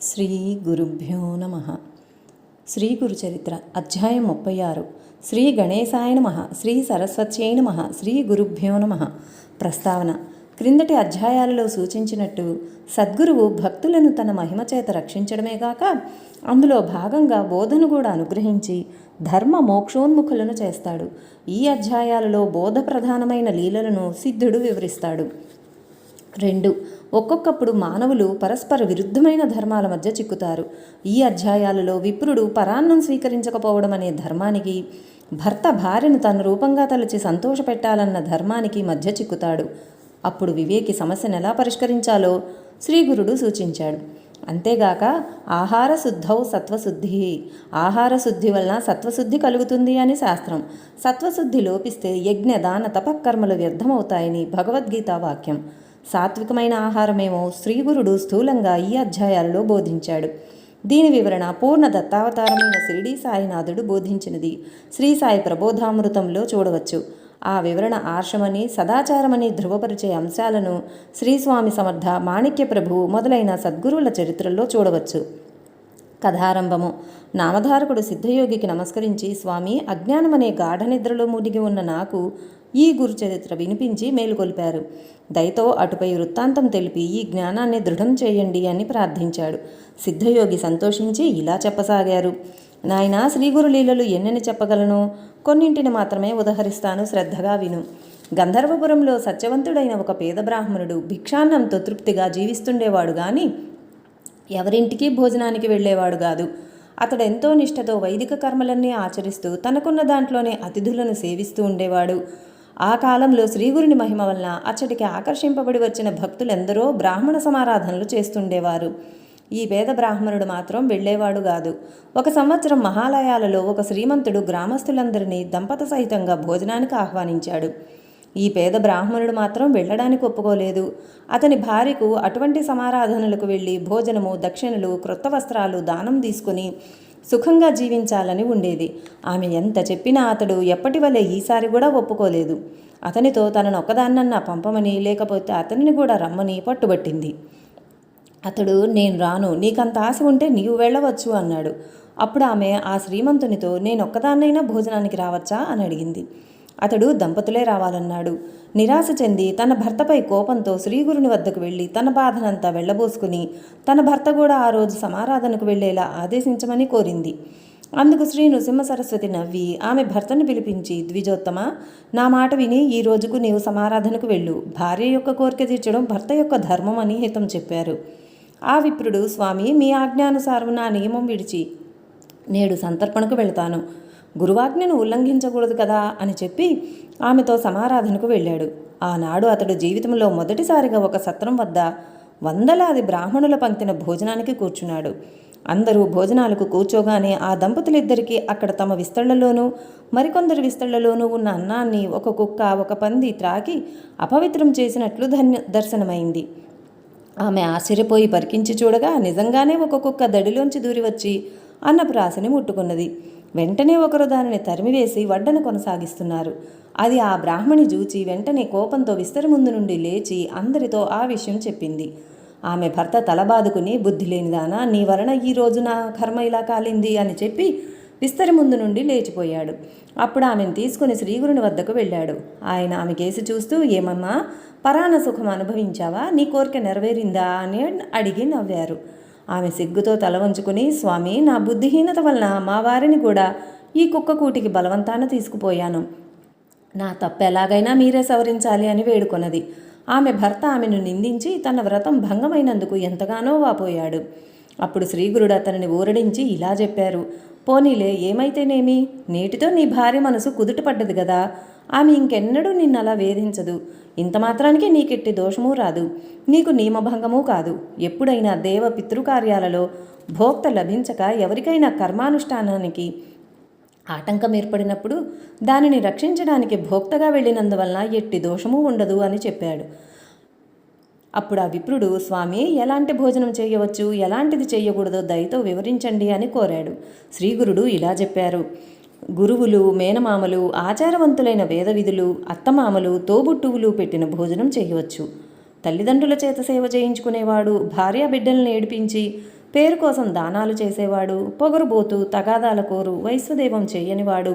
శ్రీ గురుభ్యో నమ. శ్రీ గురుచరిత్ర అధ్యాయం 36. శ్రీ గణేశాయ నమ. శ్రీ సరస్వత్యై నమ. శ్రీ గురుభ్యో నమ. ప్రస్తావన. క్రిందటి అధ్యాయాలలో సూచించినట్టు సద్గురువు భక్తులను తన మహిమ చేత రక్షించడమే కాక అందులో భాగంగా బోధను కూడా అనుగ్రహించి ధర్మ మోక్షోన్ముఖులను చేస్తాడు. ఈ అధ్యాయాలలో బోధ ప్రధానమైన లీలలను సిద్ధుడు వివరిస్తాడు. 2. ఒక్కొక్కప్పుడు మానవులు పరస్పర విరుద్ధమైన ధర్మాల మధ్య చిక్కుతారు. ఈ అధ్యాయాలలో విప్రుడు పరాన్నం స్వీకరించకపోవడం అనే ధర్మానికి, భర్త భార్యను తన రూపంగా తలచి సంతోషపెట్టాలన్న ధర్మానికి మధ్య చిక్కుతాడు. అప్పుడు వివేకి సమస్యను ఎలా పరిష్కరించాలో శ్రీగురుడు సూచించాడు. అంతేగాక ఆహార శుద్ధౌ సత్వశుద్ధి, ఆహార శుద్ధి వలన సత్వశుద్ధి కలుగుతుంది అని శాస్త్రం. సత్వశుద్ధి లోపిస్తే యజ్ఞ దాన తపకర్మలు వ్యర్థమవుతాయని భగవద్గీత వాక్యం. సాత్వికమైన ఆహారమేమో శ్రీగురుడు స్థూలంగా ఈ అధ్యాయాలలో బోధించాడు. దీని వివరణ పూర్ణ దత్తావతారమైన షిరిడీ సాయినాథుడు బోధించినది శ్రీ సాయి ప్రబోధామృతంలో చూడవచ్చు. ఆ వివరణ ఆర్షమని సదాచారమని ధృవపరిచే అంశాలను శ్రీస్వామి సమర్థ, మాణిక్య ప్రభువు మొదలైన సద్గురువుల చరిత్రల్లో చూడవచ్చు. కథారంభము. నామధారకుడు సిద్ధయోగికి నమస్కరించి, స్వామి, అజ్ఞానమనే గాఢ నిద్రలో మునిగి ఉన్న నాకు ఈ గురుచరిత్ర వినిపించి మేలుకొల్పారు. దయతో అటుపై వృత్తాంతం తెలిపి ఈ జ్ఞానాన్ని దృఢం చేయండి అని ప్రార్థించాడు. సిద్ధయోగి సంతోషించి ఇలా చెప్పసాగారు. నాయనా, శ్రీగురు లీలలు ఎన్నెన్ని చెప్పగలను, కొన్నింటిని మాత్రమే ఉదహరిస్తాను, శ్రద్ధగా విను. గంధర్వపురంలో సత్యవంతుడైన ఒక పేద బ్రాహ్మణుడు భిక్షాన్నంతో తృప్తిగా జీవిస్తుండేవాడు గాని ఎవరింటికి భోజనానికి వెళ్ళేవాడు కాదు. అతడు ఎంతో నిష్ఠతో వైదిక కర్మలన్నీ ఆచరిస్తూ తనకున్న దాంట్లోనే అతిథులను సేవిస్తూ ఉండేవాడు. ఆ కాలంలో శ్రీగురుని మహిమ వలన అచ్చటికి ఆకర్షింపబడి వచ్చిన భక్తులెందరో బ్రాహ్మణ సమారాధనలు చేస్తుండేవారు. ఈ పేద బ్రాహ్మణుడు మాత్రం వెళ్ళేవాడు కాదు. ఒక సంవత్సరం మహాలయాలలో ఒక శ్రీమంతుడు గ్రామస్తులందరినీ దంపత సహితంగా భోజనానికి ఆహ్వానించాడు. ఈ పేద బ్రాహ్మణుడు మాత్రం వెళ్ళడానికి ఒప్పుకోలేదు. అతని భార్యకు అటువంటి సమారాధనలకు వెళ్ళి భోజనము, దక్షిణలు, క్రొత్త వస్త్రాలు దానం తీసుకుని సుఖంగా జీవించాలని ఉండేది. ఆమె ఎంత చెప్పినా అతడు ఎప్పటి వలె ఈసారి కూడా ఒప్పుకోలేదు. అతనితో తనను ఒక్కదాన్నన్నా పంపమని, లేకపోతే అతనిని కూడా రమ్మని పట్టుబట్టింది. అతడు, నేను రాను, నీకంత ఆశ ఉంటే నీవు వెళ్ళవచ్చు అన్నాడు. అప్పుడు ఆమె ఆ శ్రీమంతునితో, నేనొక్కదాన్నైనా భోజనానికి రావచ్చా అని అడిగింది. అతడు దంపతులే రావాలన్నాడు. నిరాశ చెంది తన భర్తపై కోపంతో శ్రీగురుని వద్దకు వెళ్ళి తన బాధనంతా వెళ్ళబోసుకుని తన భర్త కూడా ఆ రోజు సమారాధనకు వెళ్లేలా ఆదేశించమని కోరింది. అందుకు శ్రీ నృసింహ సరస్వతి నవ్వి ఆమె భర్తను పిలిపించి, ద్విజోత్తమ, నా మాట విని ఈ రోజుకు నీవు సమారాధనకు వెళ్ళు. భార్య యొక్క కోరిక తీర్చడం భర్త యొక్క ధర్మం అని హితం చెప్పారు. ఆ విప్రుడు, స్వామి, మీ ఆజ్ఞానుసారం నా నియమం విడిచి నేడు సంతర్పణకు వెళతాను. గురువాజ్ఞను ఉల్లంఘించకూడదు కదా అని చెప్పి ఆమెతో సమారాధనకు వెళ్ళాడు. ఆనాడు అతడు జీవితంలో మొదటిసారిగా ఒక సత్రం వద్ద వందలాది బ్రాహ్మణుల పంక్తిన భోజనానికి కూర్చున్నాడు. అందరూ భోజనాలకు కూర్చోగానే ఆ దంపతులిద్దరికీ అక్కడ తమ విస్తళ్లలోనూ మరికొందరి విస్తళ్లలోనూ ఉన్న అన్నాన్ని ఒక కుక్క, ఒక పంది త్రాగి అపవిత్రం చేసినట్లు దర్శనమైంది. ఆమె ఆశ్చర్యపోయి పరికించి చూడగా నిజంగానే ఒక కుక్క దడిలోంచి దూరి వచ్చి అన్నపు రాశిని ముట్టుకున్నది. వెంటనే ఒకరు దానిని తరిమివేసి వడ్డన కొనసాగిస్తున్నారు. అది ఆ బ్రాహ్మణి చూచి వెంటనే కోపంతో విస్తరి ముందు నుండి లేచి అందరితో ఆ విషయం చెప్పింది. ఆమె భర్త తలబాదుకుని, బుద్ధి లేనిదానా, నీ వలన ఈ రోజు నా కర్మ ఇలా కాలింది అని చెప్పి విస్తరి ముందు నుండి లేచిపోయాడు. అప్పుడు ఆమెను తీసుకుని శ్రీగురుని వద్దకు వెళ్ళాడు. ఆయన ఆమె కేసి చూస్తూ, ఏమమ్మా, పరాణ సుఖం అనుభవించావా, నీ కోరిక నెరవేరిందా అని అడిగి నవ్వారు. ఆమె సిగ్గుతో తల వంచుకుని, స్వామి, నా బుద్ధిహీనత వలన మా వారిని కూడా ఈ కుక్క కూటికి బలవంతాన తీసుకుపోయాను. నా తప్పు ఎలాగైనా మీరే సవరించాలి అని వేడుకొన్నది. ఆమె భర్త ఆమెను నిందించి తన వ్రతం భంగమైనందుకు ఎంతగానో వాపోయాడు. అప్పుడు శ్రీగురుడు అతనిని ఊరడించి ఇలా చెప్పారు. పోనీలే, ఏమైతేనేమి, నేటితో నీ భార్య మనసు కుదుటపడ్డది కదా, ఆమె ఇంకెన్నడూ నిన్నలా వేధించదు. ఇంత మాత్రానికి నీకెట్టి దోషమూ రాదు, నీకు నియమభంగమూ కాదు. ఎప్పుడైనా దేవ పితృకార్యాలలో భోక్త లభించక ఎవరికైనా కర్మానుష్ఠానానికి ఆటంకం ఏర్పడినప్పుడు దానిని రక్షించడానికి భోక్తగా వెళ్ళినందువలన ఎట్టి దోషమూ ఉండదు అని చెప్పాడు. అప్పుడు ఆ విప్రుడు, స్వామి, ఎలాంటి భోజనం చేయవచ్చు, ఎలాంటిది చేయకూడదో దయతో వివరించండి అని కోరాడు. శ్రీగురుడు ఇలా చెప్పారు. గురువులు, మేనమామలు, ఆచారవంతులైన వేదవిధులు, అత్తమామలు, తోబుట్టువులు పెట్టిన భోజనం చేయవచ్చు. తల్లిదండ్రుల చేత సేవ చేయించుకునేవాడు భార్య బిడ్డలను ఏడిపించి పేరు కోసం దానాలు చేసేవాడు, పొగరుబోతు, తగాదాల కోరు, వైశ్వదేవం చేయనివాడు,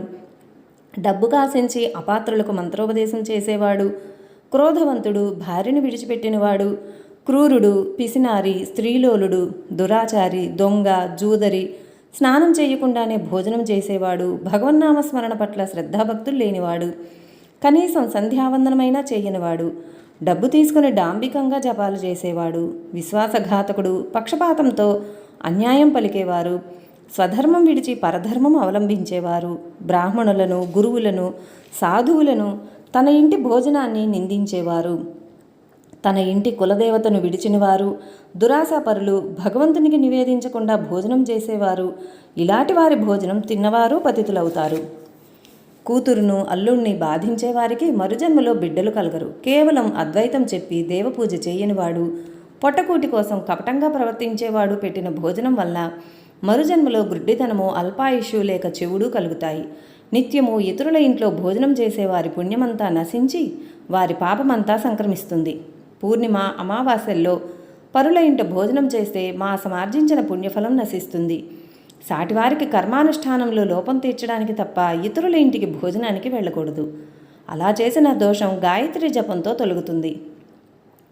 డబ్బు కాసించి అపాత్రులకు మంత్రోపదేశం చేసేవాడు, క్రోధవంతుడు, భార్యను విడిచిపెట్టినవాడు, క్రూరుడు, పిసినారి, స్త్రీలోలుడు, దురాచారి, దొంగ, జూదరి, స్నానం చేయకుండానే భోజనం చేసేవాడు, భగవన్నామస్మరణ పట్ల శ్రద్ధాభక్తులు లేనివాడు, కనీసం సంధ్యావందనమైనా చేయనివాడు, డబ్బు తీసుకుని డాంబికంగా జపాలు చేసేవాడు, విశ్వాసఘాతకుడు, పక్షపాతంతో అన్యాయం పలికేవారు, స్వధర్మం విడిచి పరధర్మం అవలంబించేవారు, బ్రాహ్మణులను, గురువులను, సాధువులను, తన ఇంటి భోజనాన్ని నిందించేవారు, తన ఇంటి కులదేవతను విడిచినవారు, దురాశాపరులు, భగవంతునికి నివేదించకుండా భోజనం చేసేవారు, ఇలాంటి వారి భోజనం తిన్నవారు పతితులవుతారు. కూతురును, అల్లుణ్ణి బాధించేవారికి మరుజన్మలో బిడ్డలు కలగరు. కేవలం అద్వైతం చెప్పి దేవపూజ చేయనివాడు, పొట్టకూటి కోసం కపటంగా ప్రవర్తించేవాడు పెట్టిన భోజనం వల్ల మరుజన్మలో గుడ్డితనము, అల్పాయుష్యు లేక చెవుడు కలుగుతాయి. నిత్యము ఇతరుల ఇంట్లో భోజనం చేసేవారి పుణ్యమంతా నశించి వారి పాపమంతా సంక్రమిస్తుంది. పూర్ణిమ, అమావాస్యల్లో పరుల ఇంట భోజనం చేస్తే మాసమార్జించిన పుణ్యఫలం నశిస్తుంది. సాటివారికి కర్మానుష్ఠానంలో లోపం తీర్చడానికి తప్ప ఇతరుల ఇంటికి భోజనానికి వెళ్ళకూడదు. అలా చేసిన దోషం గాయత్రి జపంతో తొలగుతుంది.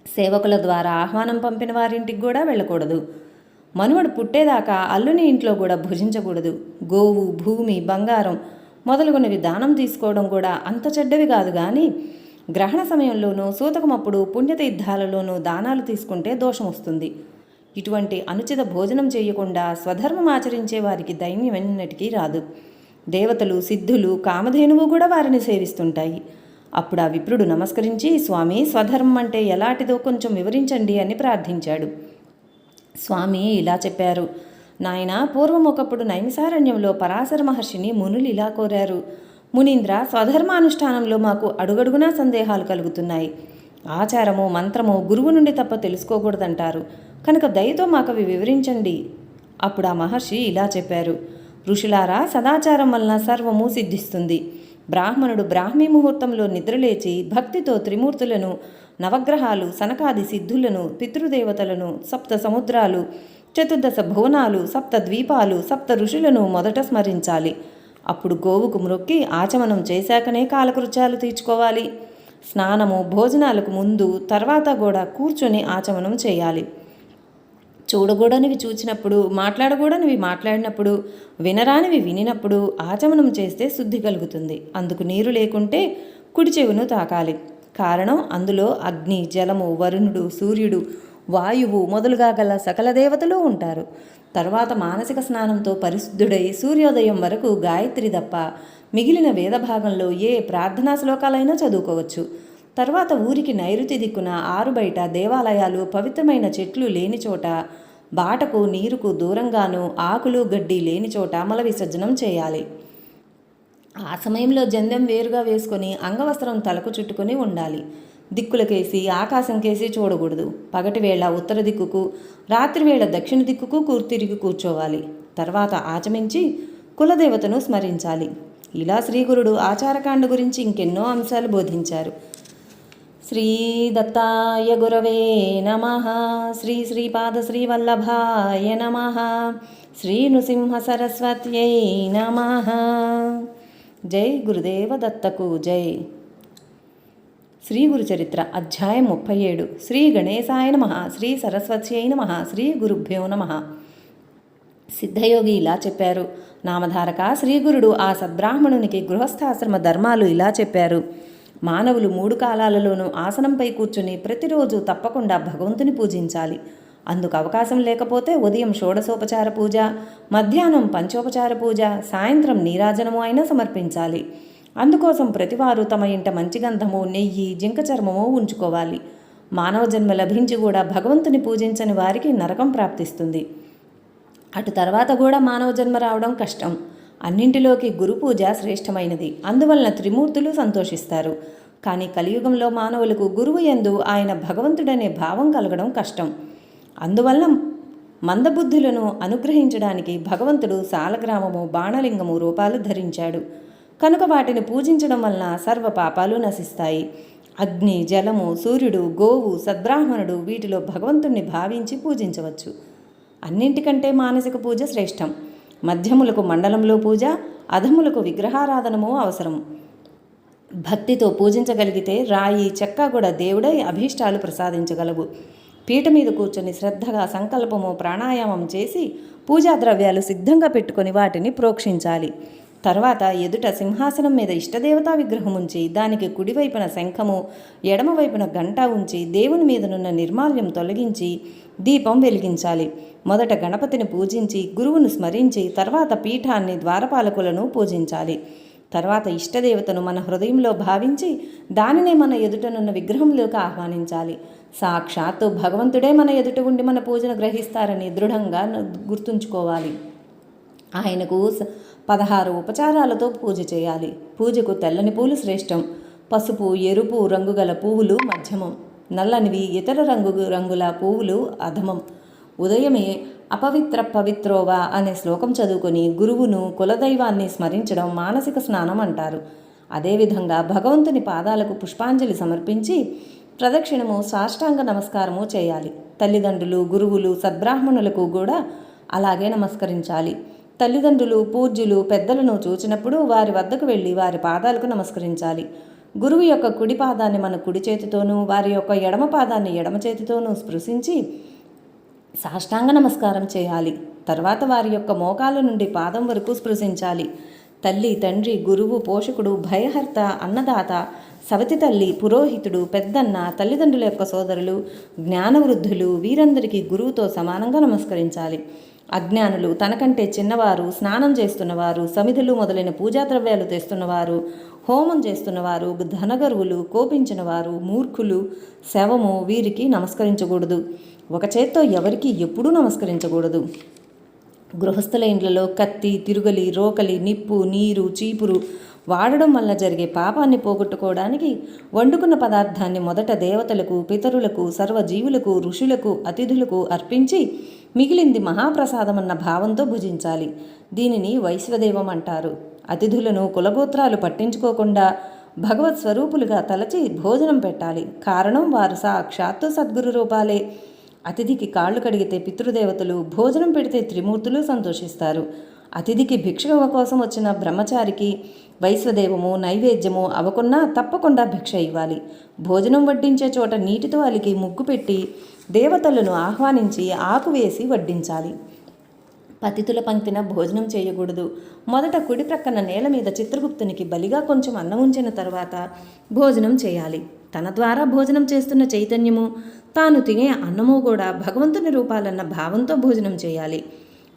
సేవకుల ద్వారా ఆహ్వానం పంపిన వారింటికి కూడా వెళ్ళకూడదు. మనువడు పుట్టేదాకా అల్లుని ఇంట్లో కూడా భుజించకూడదు. గోవు, భూమి, బంగారం మొదలుగునవి దానం తీసుకోవడం కూడా అంత చెడ్డవి కాదు, కానీ గ్రహణ సమయంలోనూ సూతకమప్పుడు పుణ్యతీర్థాలలోనూ దానాలు తీసుకుంటే దోషం వస్తుంది. ఇటువంటి అనుచిత భోజనం చేయకుండా స్వధర్మం ఆచరించే వారికి దైన్యం ఎన్నటికీ రాదు. దేవతలు, సిద్ధులు, కామధేనువు కూడా వారిని సేవిస్తుంటాయి. అప్పుడు ఆ విప్రుడు నమస్కరించి, స్వామి, స్వధర్మం అంటే ఎలాంటిదో కొంచెం వివరించండి అని ప్రార్థించాడు. స్వామి ఇలా చెప్పారు, నాయన, పూర్వం ఒకప్పుడు నైమిసారణ్యంలో పరాశర మహర్షిని మునులు ఇలా కోరారు. మునీంద్ర, స్వధర్మానుష్ఠానంలో మాకు అడుగడుగునా సందేహాలు కలుగుతున్నాయి. ఆచారము, మంత్రము గురువు నుండి తప్ప తెలుసుకోకూడదంటారు. కనుక దయతో మాకు అవి వివరించండి. అప్పుడు ఆ మహర్షి ఇలా చెప్పారు, ఋషులారా, సదాచారం వలన సర్వము సిద్ధిస్తుంది. బ్రాహ్మణుడు బ్రాహ్మీ ముహూర్తంలో నిద్రలేచి భక్తితో త్రిమూర్తులను, నవగ్రహాలు, సనకాది సిద్ధులను, పితృదేవతలను, సప్త సముద్రాలు, చతుర్దశ భువనాలు, సప్త ద్వీపాలు, సప్త ఋషులను మొదట స్మరించాలి. అప్పుడు గోవుకు మ్రొక్కి ఆచమనం చేశాకనే కాలకృత్యాలు తీర్చుకోవాలి. స్నానము, భోజనాలకు ముందు తర్వాత కూడా కూర్చొని ఆచమనం చేయాలి. చూడకూడనివి చూచినప్పుడు, మాట్లాడకూడనివి మాట్లాడినప్పుడు, వినరానివి వినినప్పుడు ఆచమనం చేస్తే శుద్ధి కలుగుతుంది. అందుకు నీరు లేకుంటే కుడి చెవును తాకాలి. కారణం, అందులో అగ్ని, జలము, వరుణుడు, సూర్యుడు, వాయువు మొదలుగా గల సకల దేవతలు ఉంటారు. తర్వాత మానసిక స్నానంతో పరిశుద్ధుడై సూర్యోదయం వరకు గాయత్రి తప్ప మిగిలిన వేదభాగంలో ఏ ప్రార్థనా శ్లోకాలైనా చదువుకోవచ్చు. తర్వాత ఊరికి నైరుతి దిక్కున ఆరుబయట దేవాలయాలు, పవిత్రమైన చెట్లు లేని చోట, బాటకు నీరుకు దూరంగాను ఆకులు గడ్డి లేని చోట మల విసర్జనం చేయాలి. ఆ సమయంలో జందెం వేరుగా వేసుకొని అంగవస్త్రం తలకు చుట్టుకొని ఉండాలి. దిక్కులకేసి, ఆకాశం కేసి చూడకూడదు. పగటివేళ ఉత్తర దిక్కుకు, రాత్రివేళ దక్షిణ దిక్కుకు తిరిగి కూర్చోవాలి. తర్వాత ఆచమించి కులదేవతను స్మరించాలి. ఇలా శ్రీగురుడు ఆచారకాండ గురించి ఇంకెన్నో అంశాలు బోధించారు. శ్రీ దత్తాయ గురవే నమః. శ్రీ శ్రీపాద శ్రీవల్లభాయ నమః. శ్రీ నృసింహ సరస్వత్యై నమః. జై గురుదేవ దత్తకు జై. శ్రీ గురుచరిత్ర అధ్యాయం 37. శ్రీ గణేశాయ నమః. శ్రీ సరస్వత్యై నమః. శ్రీ గురుభ్యో నమః. సిద్ధయోగి ఇలా చెప్పారు, నామధారక, శ్రీగురుడు ఆ సద్బ్రాహ్మణునికి గృహస్థాశ్రమ ధర్మాలు ఇలా చెప్పారు. మానవులు 3 కాలాలలోనూ ఆసనంపై కూర్చుని ప్రతిరోజు తప్పకుండా భగవంతుని పూజించాలి. అందుకు అవకాశం లేకపోతే ఉదయం షోడశోపచార పూజ, మధ్యాహ్నం పంచోపచార పూజ, సాయంత్రం నీరాజనము అయినా సమర్పించాలి. అందుకోసం ప్రతివారు తమ ఇంట మంచి గంధము, నెయ్యి, జింక చర్మము ఉంచుకోవాలి. మానవ జన్మ లభించి కూడా భగవంతుని పూజించని వారికి నరకం ప్రాప్తిస్తుంది. అటు తర్వాత కూడా మానవ జన్మ రావడం కష్టం. అన్నింటిలోకి గురు పూజ శ్రేష్టమైనది. అందువలన త్రిమూర్తులు సంతోషిస్తారు. కానీ కలియుగంలో మానవులకు గురువు యందు ఆయన భగవంతుడనే భావం కలగడం కష్టం. అందువలన మందబుద్ధులను అనుగ్రహించడానికి భగవంతుడు సాలగ్రామము, బాణలింగము రూపాలు ధరించాడు. కనుక వాటిని పూజించడం వలన సర్వ పాపాలు నశిస్తాయి. అగ్ని, జలము, సూర్యుడు, గోవు, సద్బ్రాహ్మణుడు వీటిలో భగవంతుణ్ణి భావించి పూజించవచ్చు. అన్నింటికంటే మానసిక పూజ శ్రేష్టం. మధ్యములకు మండలంలో పూజ, అధములకు విగ్రహారాధనము అవసరం. భక్తితో పూజించగలిగితే రాయి చెక్క కూడా దేవుడై అభీష్టాలు ప్రసాదించగలవు. పీట మీద కూర్చొని శ్రద్ధగా సంకల్పము ప్రాణాయామం చేసి పూజా ద్రవ్యాలు సిద్ధంగా పెట్టుకొని వాటిని ప్రోక్షించాలి. తర్వాత ఎదుట సింహాసనం మీద ఇష్టదేవతా విగ్రహం ఉంచి దానికి కుడివైపున శంఖము, ఎడమవైపున గంట ఉంచి దేవుని మీదనున్న నిర్మాల్యం తొలగించి దీపం వెలిగించాలి. మొదట గణపతిని పూజించి గురువును స్మరించి తర్వాత పీఠాన్ని, ద్వారపాలకులను పూజించాలి. తర్వాత ఇష్టదేవతను మన హృదయంలో భావించి దానినే మన ఎదుటనున్న విగ్రహంలోకి ఆహ్వానించాలి. సాక్షాత్తు భగవంతుడే మన ఎదుట ఉండి మన పూజను గ్రహిస్తారని దృఢంగా గుర్తుంచుకోవాలి. ఆయనకు 16 ఉపచారాలతో పూజ చేయాలి. పూజకు తెల్లని పూలు శ్రేష్టం. పసుపు, ఎరుపు రంగుగల పువ్వులు మధ్యమం, నల్లనివి ఇతర రంగుల పువ్వులు అధమం. ఉదయమే అపవిత్ర పవిత్రోవా అనే శ్లోకం చదువుకొని గురువును, కులదైవాన్ని స్మరించడం మానసిక స్నానం అంటారు. అదేవిధంగా భగవంతుని పాదాలకు పుష్పాంజలి సమర్పించి ప్రదక్షిణము, సాష్టాంగ నమస్కారము చేయాలి. తల్లిదండ్రులు, గురువులు, సద్బ్రాహ్మణులకు కూడా అలాగే నమస్కరించాలి. తల్లిదండ్రులు, పూజ్యులు, పెద్దలను చూచినప్పుడు వారి వద్దకు వెళ్ళి వారి పాదాలకు నమస్కరించాలి. గురువు యొక్క కుడి పాదాన్ని మన కుడి చేతితోనూ, వారి యొక్క ఎడమ పాదాన్ని ఎడమ చేతితోనూ స్పృశించి సాష్టాంగ నమస్కారం చేయాలి. తర్వాత వారి యొక్క మోకాల నుండి పాదం వరకు స్పృశించాలి. తల్లి, తండ్రి, గురువు, పోషకుడు, భయహర్త, అన్నదాత, సవతి తల్లి, పురోహితుడు, పెద్దన్న, తల్లిదండ్రుల యొక్క సోదరులు, జ్ఞానవృద్ధులు వీరందరికీ గురువుతో సమానంగా నమస్కరించాలి. అజ్ఞానులు, తనకంటే చిన్నవారు, స్నానం చేస్తున్నవారు, సమిధులు మొదలైన పూజా ద్రవ్యాలు తెస్తున్నవారు, హోమం చేస్తున్నవారు, ధనగరువులు, కోపించినవారు, మూర్ఖులు, శవము వీరికి నమస్కరించకూడదు. ఒక చేత్తో ఎవరికి ఎప్పుడూ నమస్కరించకూడదు. గృహస్థుల ఇండ్లలో కత్తి, తిరుగలి, రోకలి, నిప్పు, నీరు, చీపురు వాడడం వల్ల జరిగే పాపాన్ని పోగొట్టుకోవడానికి వండుకున్న పదార్థాన్ని మొదట దేవతలకు, పితరులకు, సర్వజీవులకు, ఋషులకు, అతిథులకు అర్పించి మిగిలింది మహాప్రసాదమన్న భావంతో భుజించాలి. దీనిని వైశ్వదేవం అంటారు. అతిథులను కులగోత్రాలు పట్టించుకోకుండా భగవత్ స్వరూపులుగా తలచి భోజనం పెట్టాలి. కారణం వారు సాక్షాత్తు సద్గురు రూపాలే. అతిథికి కాళ్ళు కడిగితే పితృదేవతలు, భోజనం పెడితే త్రిమూర్తులు సంతోషిస్తారు. అతిథికి భిక్ష కోసం వచ్చిన బ్రహ్మచారికి వైశ్వదేవము, నైవేద్యము అవకున్నా తప్పకుండా భిక్ష ఇవ్వాలి. భోజనం వడ్డించే చోట నీటితో అలికి ముగ్గు పెట్టి దేవతలను ఆహ్వానించి ఆకు వేసి వడ్డించాలి. పతితుల పంక్తిన భోజనం చేయకూడదు. మొదట కుడి ప్రక్కన నేల మీద చిత్రగుప్తునికి బలిగా కొంచెం అన్నం ఉంచిన తర్వాత భోజనం చేయాలి. తన ద్వారా భోజనం చేస్తున్న చైతన్యము, తాను తినే అన్నము కూడా భగవంతుని రూపాలన్న భావంతో భోజనం చేయాలి.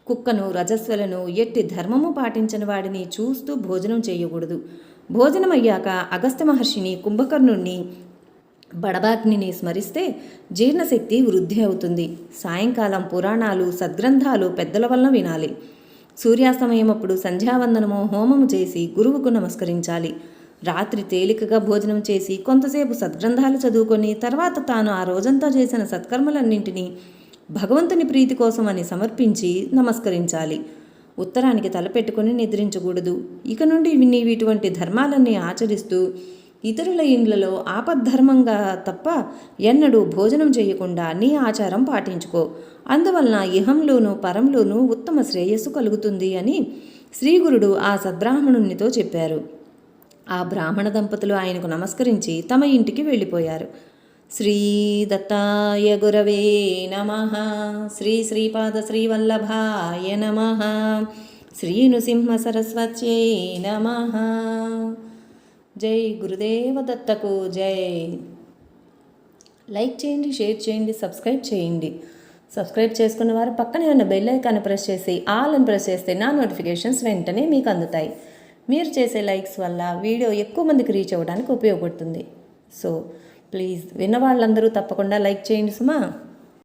కుక్కను, రజస్వలను, ఎట్టి ధర్మము పాటించిన వాడిని చూస్తూ భోజనం చేయకూడదు. భోజనం అయ్యాక అగస్త్య మహర్షిని, కుంభకర్ణుణ్ణి, బడబాగ్నిని స్మరిస్తే జీర్ణశక్తి వృద్ధి అవుతుంది. సాయంకాలం పురాణాలు, సద్గ్రంథాలు పెద్దల వలన వినాలి. సూర్యాస్తమయమప్పుడు సంధ్యావందనము, హోమము చేసి గురువుకు నమస్కరించాలి. రాత్రి తేలికగా భోజనం చేసి కొంతసేపు సద్గ్రంథాలు చదువుకొని తర్వాత తాను ఆ రోజంతా చేసిన సత్కర్మలన్నింటినీ భగవంతుని ప్రీతి కోసమని సమర్పించి నమస్కరించాలి. ఉత్తరానికి తలపెట్టుకొని నిద్రించకూడదు. ఇక నుండి నీవిటువంటి ధర్మాలన్నీ ఆచరిస్తూ ఇతరుల ఇండ్లలో ఆపద్ధర్మంగా తప్ప ఎన్నడూ భోజనం చేయకుండా నీ ఆచారం పాటించుకో. అందువలన ఇహంలోనూ పరంలోనూ ఉత్తమ శ్రేయస్సు కలుగుతుంది అని శ్రీగురుడు ఆ సద్బ్రాహ్మణునితో చెప్పారు. ఆ బ్రాహ్మణ దంపతులు ఆయనకు నమస్కరించి తమ ఇంటికి వెళ్ళిపోయారు. శ్రీ దత్తాయ గురవే నమః. శ్రీ శ్రీపాద శ్రీవల్లభాయ నమః. శ్రీ నృసింహ సరస్వత్యై నమః. జై గురుదేవ దత్తకు జై. లైక్ చేయండి, షేర్ చేయండి, సబ్స్క్రైబ్ చేయండి. సబ్స్క్రైబ్ చేసుకున్న వారు పక్కనే ఉన్న బెల్ ఐకాన్ని ప్రెస్ చేసి ఆల్ అని ప్రెస్ చేస్తే నా నోటిఫికేషన్స్ వెంటనే మీకు అందుతాయి. మీరు చేసే లైక్స్ వల్ల వీడియో ఎక్కువ మందికి రీచ్ అవ్వడానికి ఉపయోగపడుతుంది. సో ప్లీజ్ విన్న వాళ్ళందరూ తప్పకుండా లైక్ చేయండి సుమా.